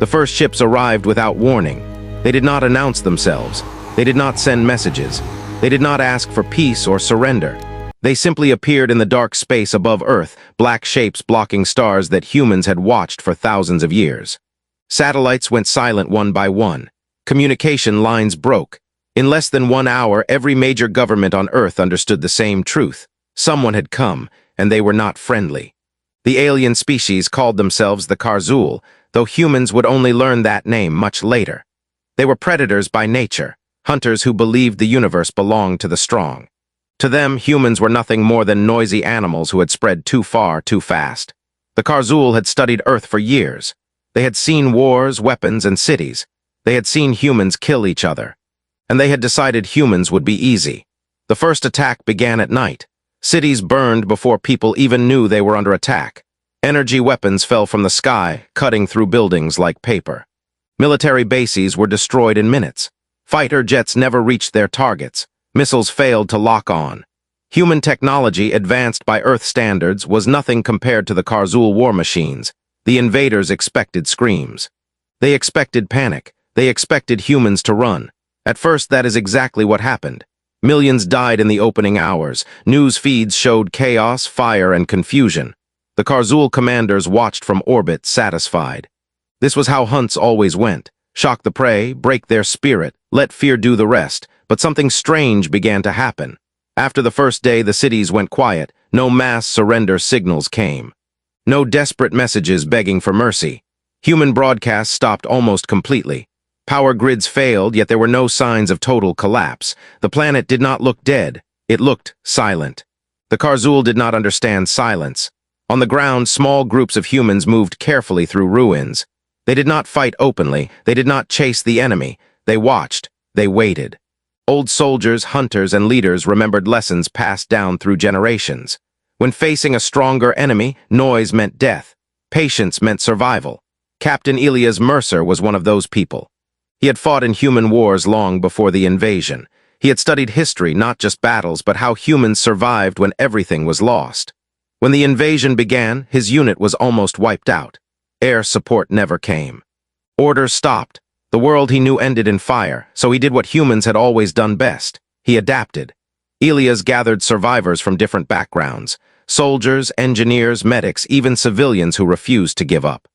The first ships arrived without warning. They did not announce themselves. They did not send messages. They did not ask for peace or surrender. They simply appeared in the dark space above Earth, black shapes blocking stars that humans had watched for thousands of years. Satellites went silent one by one. Communication lines broke. In less than 1 hour, every major government on Earth understood the same truth. Someone had come, and they were not friendly. The alien species called themselves the Karzul, though humans would only learn that name much later. They were predators by nature, hunters who believed the universe belonged to the strong. To them, humans were nothing more than noisy animals who had spread too far too fast. The Karzul had studied Earth for years. They had seen wars, weapons, and cities. They had seen humans kill each other. And they had decided humans would be easy. The first attack began at night. Cities burned before people even knew they were under attack. Energy weapons fell from the sky, cutting through buildings like paper. Military bases were destroyed in minutes. Fighter jets never reached their targets. Missiles failed to lock on. Human technology, advanced by Earth standards, was nothing compared to the Karzul war machines. The invaders expected screams. They expected panic. They expected humans to run. At first, that is exactly what happened. Millions died in the opening hours. News feeds showed chaos, fire, and confusion. The Karzul commanders watched from orbit, satisfied. This was how hunts always went. Shock the prey, break their spirit, let fear do the rest. But something strange began to happen. After the first day, the cities went quiet. No mass surrender signals came. No desperate messages begging for mercy. Human broadcasts stopped almost completely. Power grids failed, yet there were no signs of total collapse. The planet did not look dead. It looked silent. The Karzul did not understand silence. On the ground, small groups of humans moved carefully through ruins. They did not fight openly. They did not chase the enemy. They watched. They waited. Old soldiers, hunters, and leaders remembered lessons passed down through generations. When facing a stronger enemy, noise meant death. Patience meant survival. Captain Elias Mercer was one of those people. He had fought in human wars long before the invasion. He had studied history, not just battles, but how humans survived when everything was lost. When the invasion began, his unit was almost wiped out. Air support never came. Orders stopped. The world he knew ended in fire, so he did what humans had always done best. He adapted. Elias gathered survivors from different backgrounds. Soldiers, engineers, medics, even civilians who refused to give up.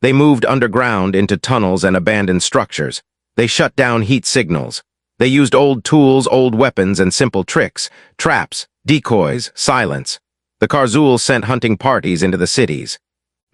They moved underground into tunnels and abandoned structures. They shut down heat signals. They used old tools, old weapons, and simple tricks, traps, decoys, silence. The Karzul sent hunting parties into the cities.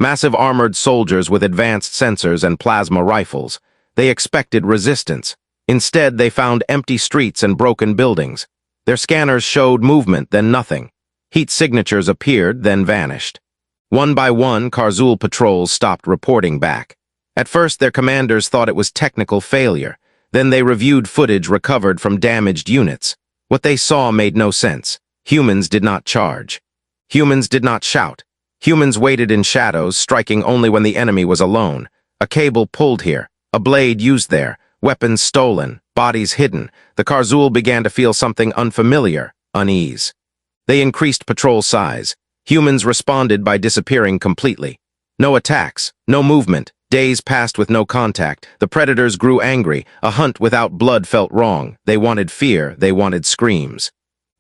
Massive armored soldiers with advanced sensors and plasma rifles. They expected resistance. Instead, they found empty streets and broken buildings. Their scanners showed movement, then nothing. Heat signatures appeared, then vanished. One by one, Karzul patrols stopped reporting back. At first, their commanders thought it was technical failure. Then they reviewed footage recovered from damaged units. What they saw made no sense. Humans did not charge. Humans did not shout. Humans waited in shadows, striking only when the enemy was alone. A cable pulled here. A blade used there, weapons stolen, bodies hidden. The Karzul began to feel something unfamiliar, unease. They increased patrol size. Humans responded by disappearing completely. No attacks, no movement. Days passed with no contact. The predators grew angry. A hunt without blood felt wrong. They wanted fear. They wanted screams.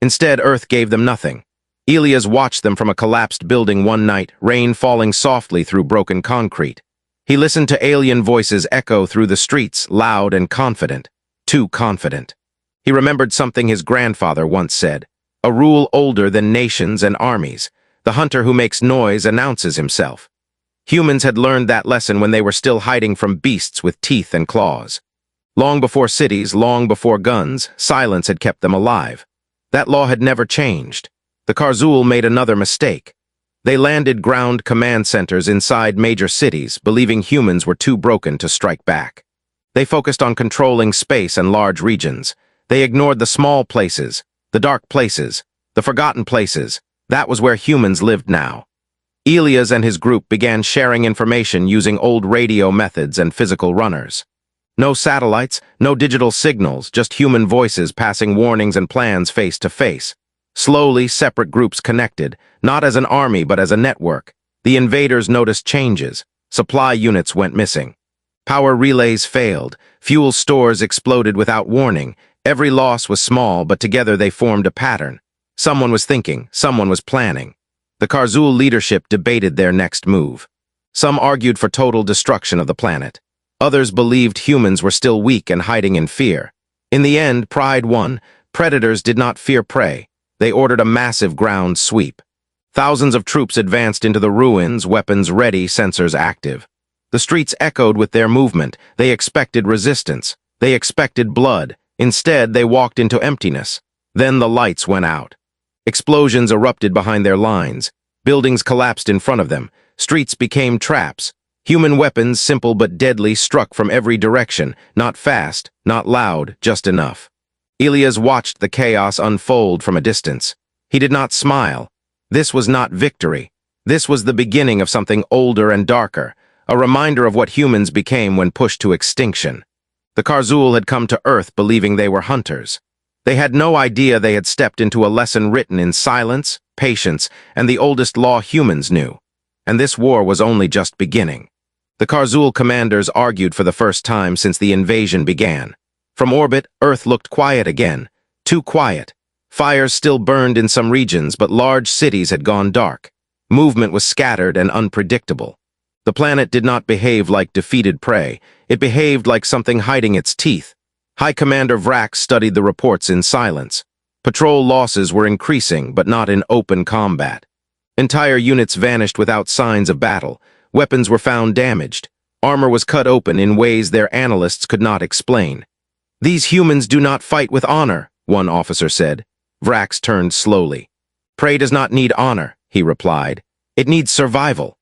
Instead, Earth gave them nothing. Elias watched them from a collapsed building one night, rain falling softly through broken concrete. He listened to alien voices echo through the streets, loud and confident. Too confident. He remembered something his grandfather once said. A rule older than nations and armies. The hunter who makes noise announces himself. Humans had learned that lesson when they were still hiding from beasts with teeth and claws. Long before cities, long before guns, silence had kept them alive. That law had never changed. The Karzul made another mistake. They landed ground command centers inside major cities, believing humans were too broken to strike back. They focused on controlling space and large regions. They ignored the small places, the dark places, the forgotten places. That was where humans lived now. Elias and his group began sharing information using old radio methods and physical runners. No satellites, no digital signals, just human voices passing warnings and plans face to face. Slowly, separate groups connected, not as an army but as a network. The invaders noticed changes. Supply units went missing. Power relays failed. Fuel stores exploded without warning. Every loss was small, but together they formed a pattern. Someone was thinking, someone was planning. The Karzul leadership debated their next move. Some argued for total destruction of the planet. Others believed humans were still weak and hiding in fear. In the end, pride won. Predators did not fear prey. They ordered a massive ground sweep. Thousands of troops advanced into the ruins, weapons ready, sensors active. The streets echoed with their movement. They expected resistance. They expected blood. Instead, they walked into emptiness. Then the lights went out. Explosions erupted behind their lines. Buildings collapsed in front of them. Streets became traps. Human weapons, simple but deadly, struck from every direction. Not fast, not loud, just enough. Elias watched the chaos unfold from a distance. He did not smile. This was not victory. This was the beginning of something older and darker, a reminder of what humans became when pushed to extinction. The Karzul had come to Earth believing they were hunters. They had no idea they had stepped into a lesson written in silence, patience, and the oldest law humans knew. And this war was only just beginning. The Karzul commanders argued for the first time since the invasion began. From orbit, Earth looked quiet again. Too quiet. Fires still burned in some regions, but large cities had gone dark. Movement was scattered and unpredictable. The planet did not behave like defeated prey. It behaved like something hiding its teeth. High Commander Vrax studied the reports in silence. Patrol losses were increasing, but not in open combat. Entire units vanished without signs of battle. Weapons were found damaged. Armor was cut open in ways their analysts could not explain. "These humans do not fight with honor," one officer said. Vrax turned slowly. "Prey does not need honor," he replied. "It needs survival."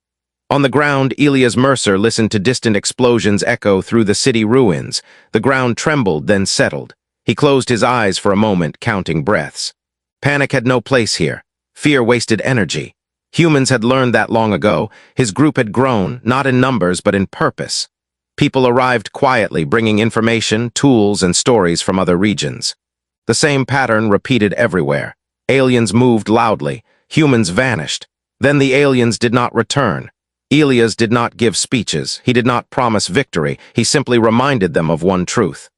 On the ground, Elias Mercer listened to distant explosions echo through the city ruins. The ground trembled, then settled. He closed his eyes for a moment, counting breaths. Panic had no place here. Fear wasted energy. Humans had learned that long ago. His group had grown, not in numbers, but in purpose. People arrived quietly, bringing information, tools, and stories from other regions. The same pattern repeated everywhere. Aliens moved loudly. Humans vanished. Then the aliens did not return. Elias did not give speeches. He did not promise victory. He simply reminded them of one truth.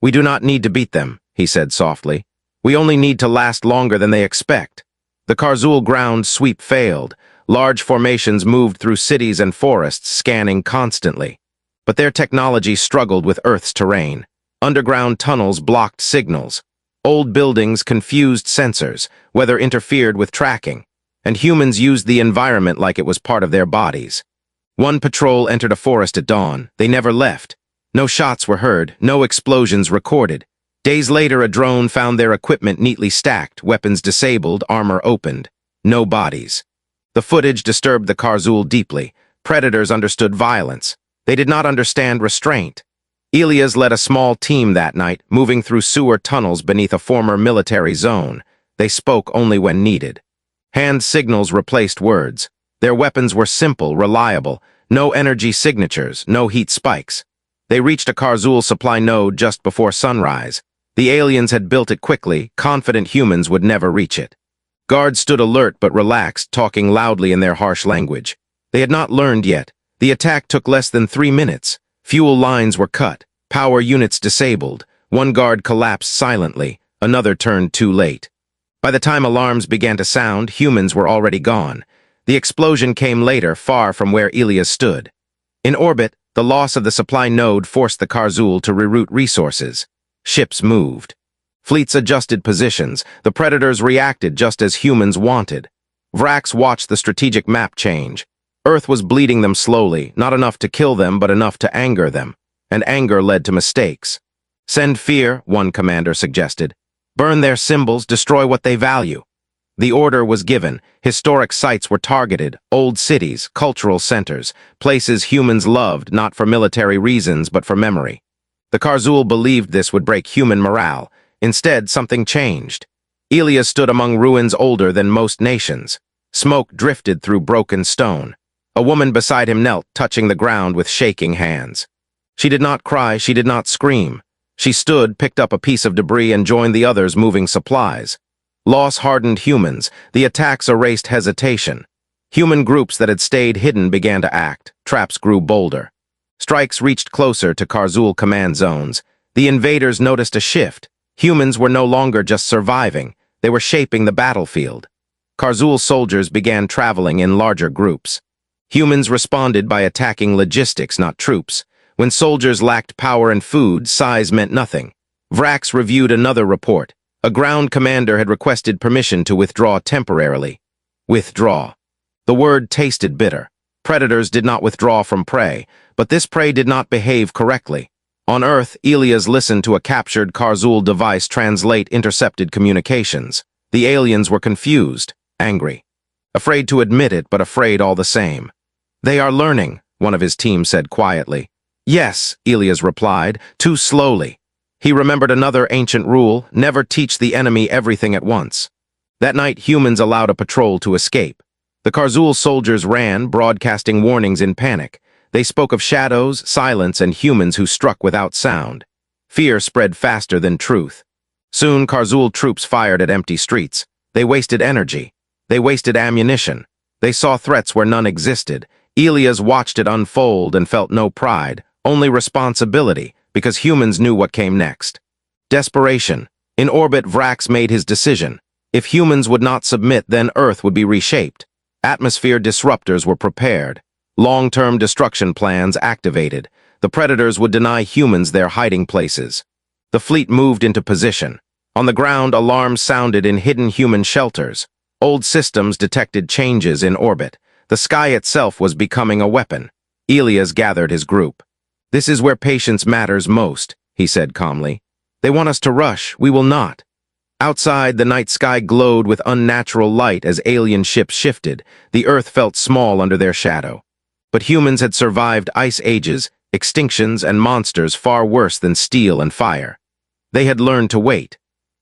"We do not need to beat them," he said softly. "We only need to last longer than they expect." The Karzul ground sweep failed. Large formations moved through cities and forests, scanning constantly. But their technology struggled with Earth's terrain. Underground tunnels blocked signals. Old buildings confused sensors. Weather interfered with tracking. And humans used the environment like it was part of their bodies. One patrol entered a forest at dawn. They never left. No shots were heard, no explosions recorded. Days later, a drone found their equipment neatly stacked, weapons disabled, armor opened. No bodies. The footage disturbed the Karzul deeply. Predators understood violence. They did not understand restraint. Elias led a small team that night, moving through sewer tunnels beneath a former military zone. They spoke only when needed. Hand signals replaced words. Their weapons were simple, reliable. No energy signatures, no heat spikes. They reached a Karzul supply node just before sunrise. The aliens had built it quickly, confident humans would never reach it. Guards stood alert but relaxed, talking loudly in their harsh language. They had not learned yet. The attack took less than 3 minutes. Fuel lines were cut, power units disabled. One guard collapsed silently, another turned too late. By the time alarms began to sound, humans were already gone. The explosion came later, far from where Elias stood. In orbit, the loss of the supply node forced the Karzul to reroute resources. Ships moved. Fleets adjusted positions. The predators reacted just as humans wanted. Vrax watched the strategic map change. Earth was bleeding them slowly, not enough to kill them, but enough to anger them. And anger led to mistakes. "Send fear," one commander suggested. "Burn their symbols, destroy what they value." The order was given. Historic sites were targeted, old cities, cultural centers, places humans loved not for military reasons but for memory. The Karzul believed this would break human morale. Instead, something changed. Elias stood among ruins older than most nations. Smoke drifted through broken stone. A woman beside him knelt, touching the ground with shaking hands. She did not cry, she did not scream. She stood, picked up a piece of debris, and joined the others moving supplies. Loss hardened humans. The attacks erased hesitation. Human groups that had stayed hidden began to act. Traps grew bolder. Strikes reached closer to Karzul command zones. The invaders noticed a shift. Humans were no longer just surviving, they were shaping the battlefield. Karzul soldiers began traveling in larger groups. Humans responded by attacking logistics, not troops. When soldiers lacked power and food, size meant nothing. Vrax reviewed another report. A ground commander had requested permission to withdraw temporarily. Withdraw. The word tasted bitter. Predators did not withdraw from prey, but this prey did not behave correctly. On Earth, Elias listened to a captured Karzul device translate intercepted communications. The aliens were confused, angry. Afraid to admit it, but afraid all the same. "They are learning," one of his team said quietly. "Yes," Elias replied, too slowly. He remembered another ancient rule: never teach the enemy everything at once. That night, humans allowed a patrol to escape. The Karzul soldiers ran, broadcasting warnings in panic. They spoke of shadows, silence, and humans who struck without sound. Fear spread faster than truth. Soon, Karzul troops fired at empty streets. They wasted energy. They wasted ammunition. They saw threats where none existed. Elias watched it unfold and felt no pride, only responsibility, because humans knew what came next. Desperation. In orbit, Vrax made his decision. If humans would not submit, then Earth would be reshaped. Atmosphere disruptors were prepared. Long-term destruction plans activated. The predators would deny humans their hiding places. The fleet moved into position. On the ground, alarms sounded in hidden human shelters. Old systems detected changes in orbit. The sky itself was becoming a weapon. Elias gathered his group. "This is where patience matters most," he said calmly. "They want us to rush. We will not." Outside, the night sky glowed with unnatural light as alien ships shifted. The Earth felt small under their shadow. But humans had survived ice ages, extinctions, and monsters far worse than steel and fire. They had learned to wait.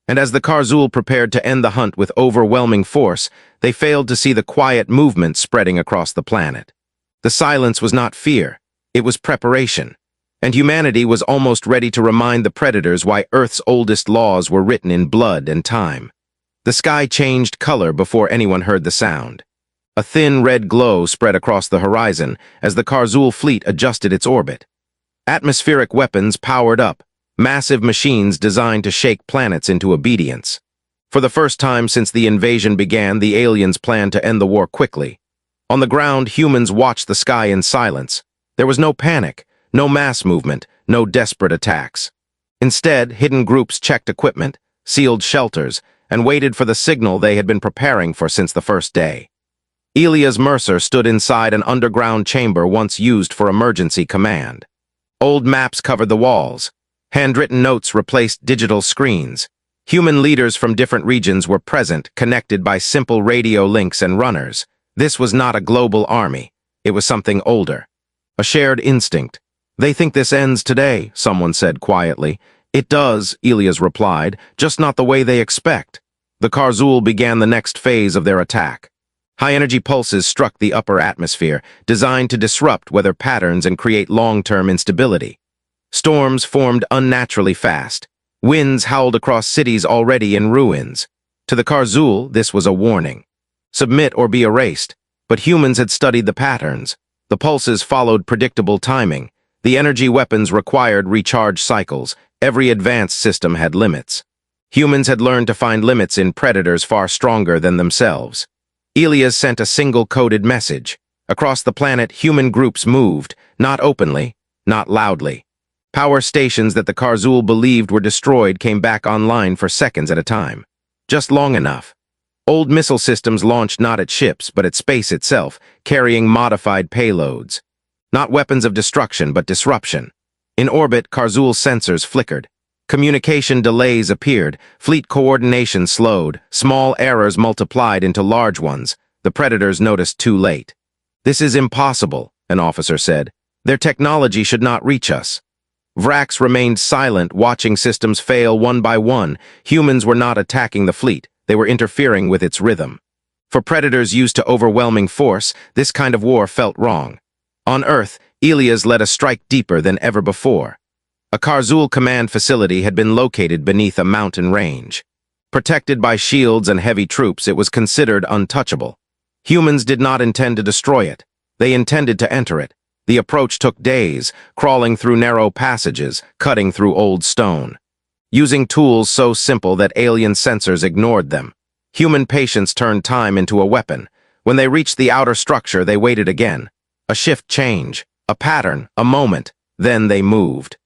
And as the Karzul prepared to end the hunt with overwhelming force, they failed to see the quiet movement spreading across the planet. The silence was not fear, it was preparation. And humanity was almost ready to remind the predators why Earth's oldest laws were written in blood and time. The sky changed color before anyone heard the sound. A thin red glow spread across the horizon as the Karzul fleet adjusted its orbit. Atmospheric weapons powered up, massive machines designed to shake planets into obedience. For the first time since the invasion began, the aliens planned to end the war quickly. On the ground, humans watched the sky in silence. There was no panic, no mass movement, no desperate attacks. Instead, hidden groups checked equipment, sealed shelters, and waited for the signal they had been preparing for since the first day. Elias Mercer stood inside an underground chamber once used for emergency command. Old maps covered the walls. Handwritten notes replaced digital screens. Human leaders from different regions were present, connected by simple radio links and runners. This was not a global army. It was something older. A shared instinct. "They think this ends today," someone said quietly. "It does," Elias replied, "just not the way they expect." The Karzul began the next phase of their attack. High-energy pulses struck the upper atmosphere, designed to disrupt weather patterns and create long-term instability. Storms formed unnaturally fast. Winds howled across cities already in ruins. To the Karzul, this was a warning. Submit or be erased. But humans had studied the patterns. The pulses followed predictable timing. The energy weapons required recharge cycles. Every advanced system had limits. Humans had learned to find limits in predators far stronger than themselves. Elias sent a single coded message. Across the planet, human groups moved, not openly, not loudly. Power stations that the Karzul believed were destroyed came back online for seconds at a time. Just long enough. Old missile systems launched not at ships, but at space itself, carrying modified payloads. Not weapons of destruction, but disruption. In orbit, Karzul sensors flickered. Communication delays appeared, fleet coordination slowed, small errors multiplied into large ones. The predators noticed too late. "This is impossible," an officer said. "Their technology should not reach us." Vrax remained silent, watching systems fail one by one. Humans were not attacking the fleet, they were interfering with its rhythm. For predators used to overwhelming force, this kind of war felt wrong. On Earth, Elias led a strike deeper than ever before. A Karzul command facility had been located beneath a mountain range. Protected by shields and heavy troops, it was considered untouchable. Humans did not intend to destroy it. They intended to enter it. The approach took days, crawling through narrow passages, cutting through old stone. Using tools so simple that alien sensors ignored them. Human patience turned time into a weapon. When they reached the outer structure, they waited again. A shift change, a pattern, a moment. Then they moved.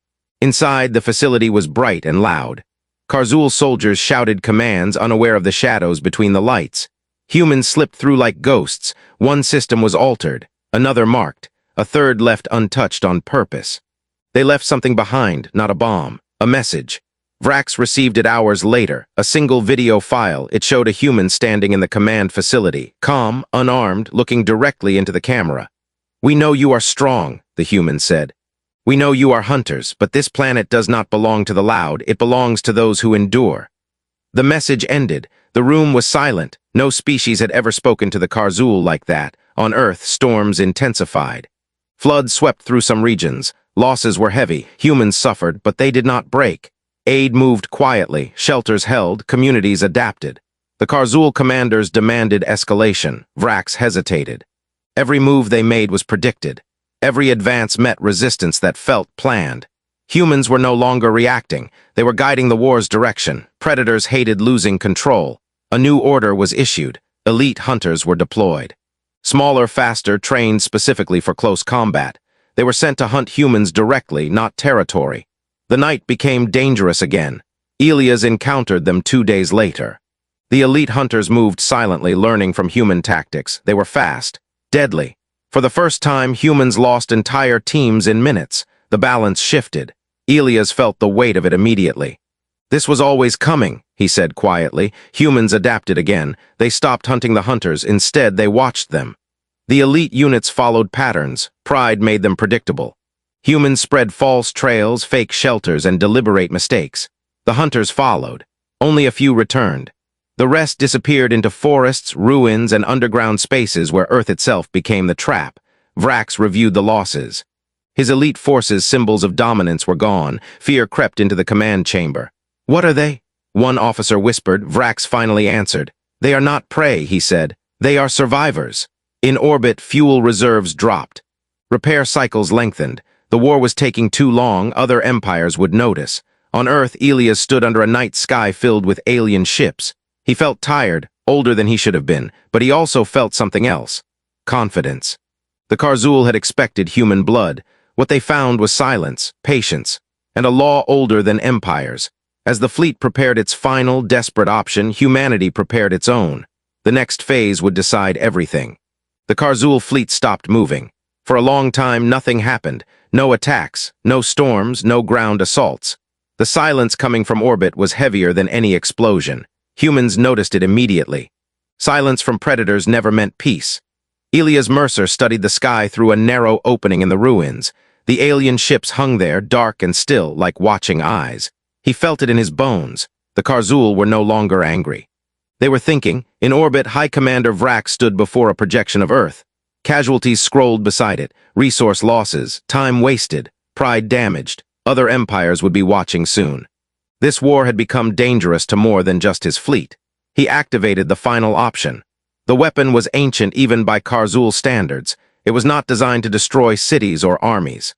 Inside, the facility was bright and loud. Karzul soldiers shouted commands, unaware of the shadows between the lights. Humans slipped through like ghosts. One system was altered, another marked, a third left untouched on purpose. They left something behind, not a bomb, a message. Vrax received it hours later, a single video file. It showed a human standing in the command facility, calm, unarmed, looking directly into the camera. "We know you are strong," the human said. "We know you are hunters, but this planet does not belong to the loud, it belongs to those who endure." The message ended. The room was silent. No species had ever spoken to the Karzul like that. On Earth, storms intensified. Floods swept through some regions. Losses were heavy. Humans suffered, but they did not break. Aid moved quietly. Shelters held. Communities adapted. The Karzul commanders demanded escalation. Vrax hesitated. Every move they made was predicted. Every advance met resistance that felt planned. Humans were no longer reacting. They were guiding the war's direction. Predators hated losing control. A new order was issued. Elite hunters were deployed. Smaller, faster, trained specifically for close combat. They were sent to hunt humans directly, not territory. The night became dangerous again. Elias encountered them 2 days later. The elite hunters moved silently, learning from human tactics. They were fast, deadly. For the first time, humans lost entire teams in minutes. The balance shifted. Elias felt the weight of it immediately. "This was always coming," he said quietly. Humans adapted again. They stopped hunting the hunters. Instead, they watched them. The elite units followed patterns. Pride made them predictable. Humans spread false trails, fake shelters, and deliberate mistakes. The hunters followed. Only a few returned. The rest disappeared into forests, ruins, and underground spaces where Earth itself became the trap. Vrax reviewed the losses. His elite forces' symbols of dominance were gone. Fear crept into the command chamber. "What are they?" one officer whispered. Vrax finally answered. "They are not prey," he said. "They are survivors." In orbit, fuel reserves dropped. Repair cycles lengthened. The war was taking too long. Other empires would notice. On Earth, Elias stood under a night sky filled with alien ships. He felt tired, older than he should have been, but he also felt something else. Confidence. The Karzul had expected human blood. What they found was silence, patience, and a law older than empires. As the fleet prepared its final, desperate option, humanity prepared its own. The next phase would decide everything. The Karzul fleet stopped moving. For a long time, nothing happened. No attacks, no storms, no ground assaults. The silence coming from orbit was heavier than any explosion. Humans noticed it immediately. Silence from predators never meant peace. Elias Mercer studied the sky through a narrow opening in the ruins. The alien ships hung there, dark and still, like watching eyes. He felt it in his bones. The Karzul were no longer angry. They were thinking. In orbit, High Commander Vrax stood before a projection of Earth. Casualties scrolled beside it, resource losses, time wasted, pride damaged. Other empires would be watching soon. This war had become dangerous to more than just his fleet. He activated the final option. The weapon was ancient even by Karzul standards. It was not designed to destroy cities or armies.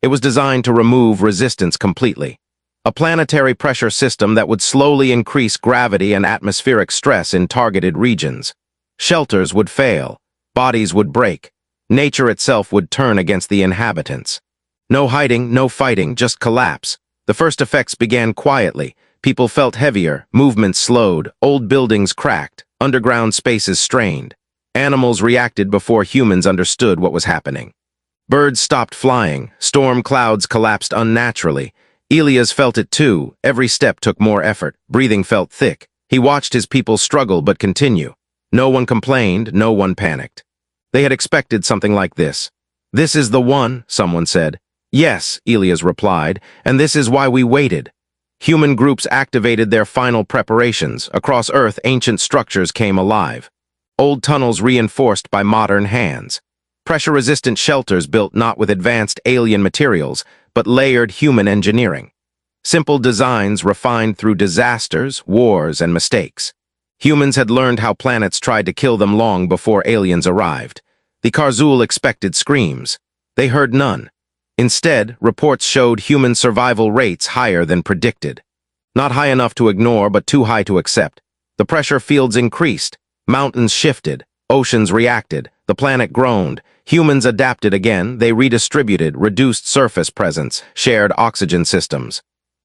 It was designed to remove resistance completely. A planetary pressure system that would slowly increase gravity and atmospheric stress in targeted regions. Shelters would fail. Bodies would break. Nature itself would turn against the inhabitants. No hiding, no fighting, just collapse. The first effects began quietly. People felt heavier, movements slowed, old buildings cracked, underground spaces strained. Animals reacted before humans understood what was happening. Birds stopped flying, storm clouds collapsed unnaturally. Elias felt it too. Every step took more effort, breathing felt thick. He watched his people struggle but continue. No one complained, no one panicked. They had expected something like this. "This is the one," someone said. "Yes," Elias replied, "and this is why we waited." Human groups activated their final preparations. Across Earth, ancient structures came alive. Old tunnels reinforced by modern hands. Pressure-resistant shelters built not with advanced alien materials, but layered human engineering. Simple designs refined through disasters, wars, and mistakes. Humans had learned how planets tried to kill them long before aliens arrived. The Karzul expected screams. They heard none. Instead, reports showed human survival rates higher than predicted. Not high enough to ignore, but too high to accept. The pressure fields increased. Mountains shifted. Oceans reacted. The planet groaned. Humans adapted again. They redistributed, reduced surface presence, shared oxygen systems.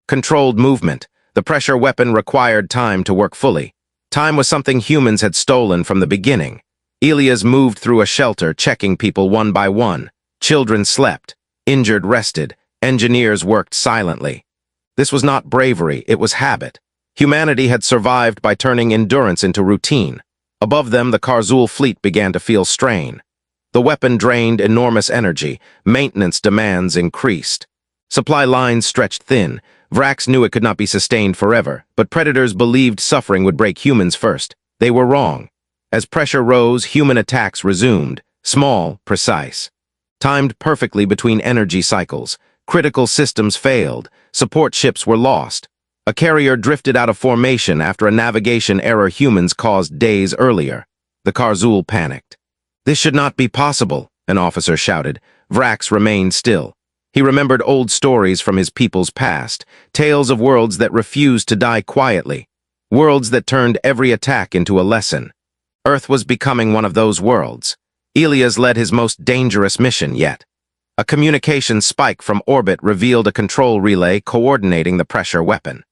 Controlled movement. The pressure weapon required time to work fully. Time was something humans had stolen from the beginning. Elias moved through a shelter, checking people one by one. Children slept. Injured rested. Engineers worked silently. This was not bravery, it was habit. Humanity had survived by turning endurance into routine. Above them, the Karzul fleet began to feel strain. The weapon drained enormous energy. Maintenance demands increased. Supply lines stretched thin. Vrax knew it could not be sustained forever, but predators believed suffering would break humans first. They were wrong. As pressure rose, human attacks resumed. Small, precise. Timed perfectly between energy cycles. Critical systems failed. Support ships were lost. A carrier drifted out of formation after a navigation error humans caused days earlier. The Karzul panicked. "This should not be possible," an officer shouted. Vrax remained still. He remembered old stories from his people's past, tales of worlds that refused to die quietly, worlds that turned every attack into a lesson. Earth was becoming one of those worlds. Elias led his most dangerous mission yet. A communication spike from orbit revealed a control relay coordinating the pressure weapon.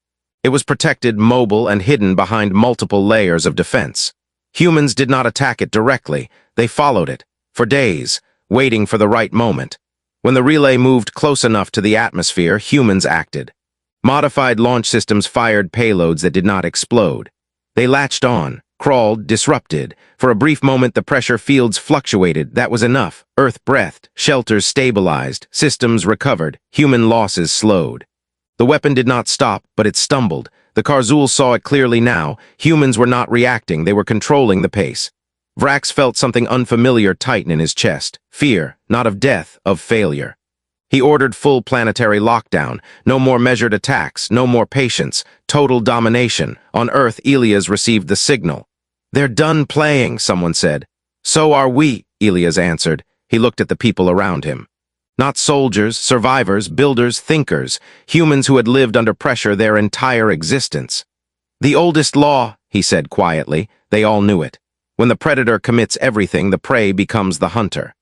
It was protected, mobile, and hidden behind multiple layers of defense. Humans did not attack it directly. They followed it, for days, waiting for the right moment. When the relay moved close enough to the atmosphere, humans acted. Modified launch systems fired payloads that did not explode. They latched on, crawled, disrupted. For a brief moment, the pressure fields fluctuated. That was enough. Earth breathed, shelters stabilized, systems recovered, human losses slowed. The weapon did not stop, but it stumbled. The Karzul saw it clearly now. Humans were not reacting, they were controlling the pace. Vrax felt something unfamiliar tighten in his chest. Fear, not of death, of failure. He ordered full planetary lockdown. No more measured attacks, no more patience. Total domination. On Earth, Elias received the signal. "They're done playing," someone said. "So are we," Elias answered. He looked at the people around him. Not soldiers, survivors, builders, thinkers, humans who had lived under pressure their entire existence. "The oldest law," he said quietly. They all knew it. When the predator commits everything, the prey becomes the hunter.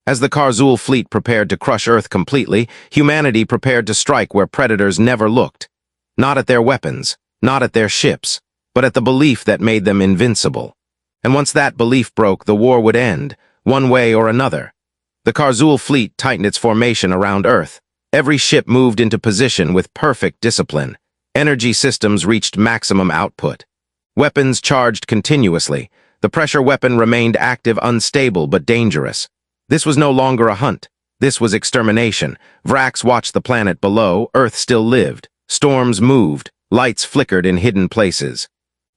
As the Karzul fleet prepared to crush Earth completely, humanity prepared to strike where predators never looked. Not at their weapons, not at their ships, but at the belief that made them invincible. And once that belief broke, the war would end, one way or another. The Karzul fleet tightened its formation around Earth. Every ship moved into position with perfect discipline. Energy systems reached maximum output. Weapons charged continuously. The pressure weapon remained active, unstable, but dangerous. This was no longer a hunt. This was extermination. Vrax watched the planet below. Earth still lived. Storms moved. Lights flickered in hidden places.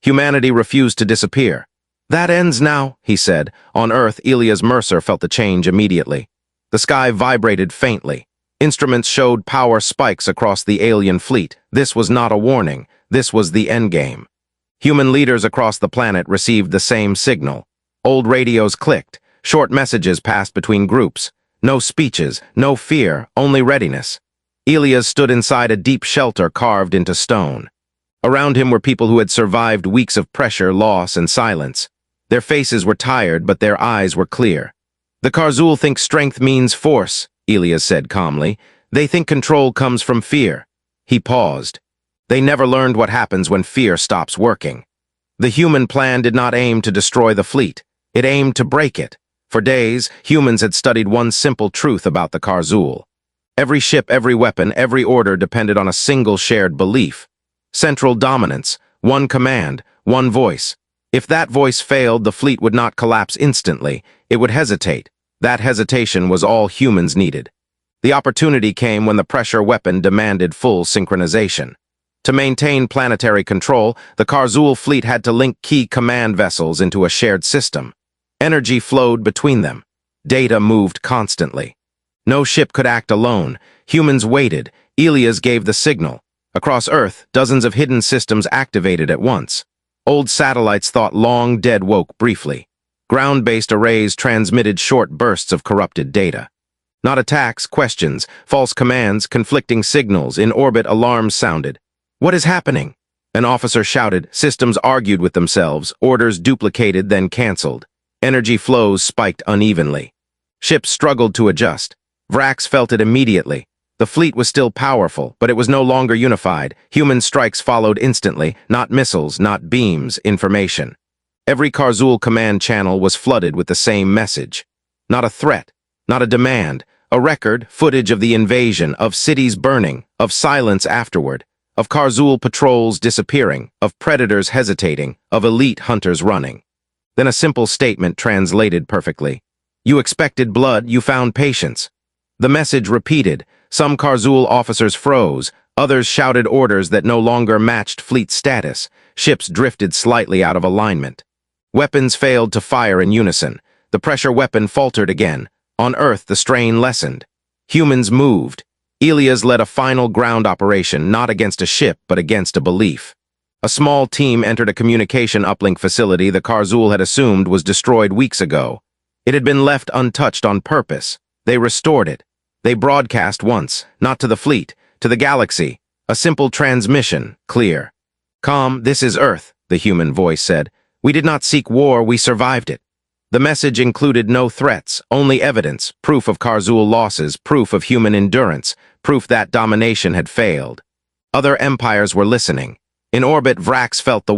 Humanity refused to disappear. "That ends now," he said. On Earth, Elias Mercer felt the change immediately. The sky vibrated faintly. Instruments showed power spikes across the alien fleet. This was not a warning. This was the endgame. Human leaders across the planet received the same signal. Old radios clicked. Short messages passed between groups. No speeches, no fear, only readiness. Elias stood inside a deep shelter carved into stone. Around him were people who had survived weeks of pressure, loss, and silence. Their faces were tired, but their eyes were clear. "The Karzul think strength means force," Elias said calmly. "They think control comes from fear." He paused. They never learned what happens when fear stops working. The human plan did not aim to destroy the fleet. It aimed to break it. For days, humans had studied one simple truth about the Karzul. Every ship, every weapon, every order depended on a single shared belief. Central dominance, one command, one voice. If that voice failed, the fleet would not collapse instantly. It would hesitate. That hesitation was all humans needed. The opportunity came when the pressure weapon demanded full synchronization. To maintain planetary control, the Karzul fleet had to link key command vessels into a shared system. Energy flowed between them. Data moved constantly. No ship could act alone. Humans waited. Elias gave the signal. Across Earth, dozens of hidden systems activated at once. Old satellites thought long dead woke briefly. Ground-based arrays transmitted short bursts of corrupted data. Not attacks, questions, false commands, conflicting signals. In orbit, alarms sounded. What is happening? An officer shouted. Systems argued with themselves, orders duplicated then cancelled. Energy flows spiked unevenly. Ships struggled to adjust. Vrax felt it immediately. The fleet was still powerful, but it was no longer unified. Human strikes followed instantly, not missiles, not beams, information. Every Karzul command channel was flooded with the same message. Not a threat, not a demand, a record, footage of the invasion, of cities burning, of silence afterward, of Karzul patrols disappearing, of predators hesitating, of elite hunters running. Then a simple statement translated perfectly. You expected blood, you found patience. The message repeated. Some Karzul officers froze, others shouted orders that no longer matched fleet status. Ships drifted slightly out of alignment. Weapons failed to fire in unison. The pressure weapon faltered again. On Earth, the strain lessened. Humans moved. Elias led a final ground operation, not against a ship, but against a belief. A small team entered a communication uplink facility the Karzul had assumed was destroyed weeks ago. It had been left untouched on purpose. They restored it. They broadcast once, not to the fleet, to the galaxy. A simple transmission, clear. "Calm, this is Earth," the human voice said. "We did not seek war, we survived it." The message included no threats, only evidence, proof of Karzul losses, proof of human endurance, proof that domination had failed. Other empires were listening. In orbit, Vrax felt the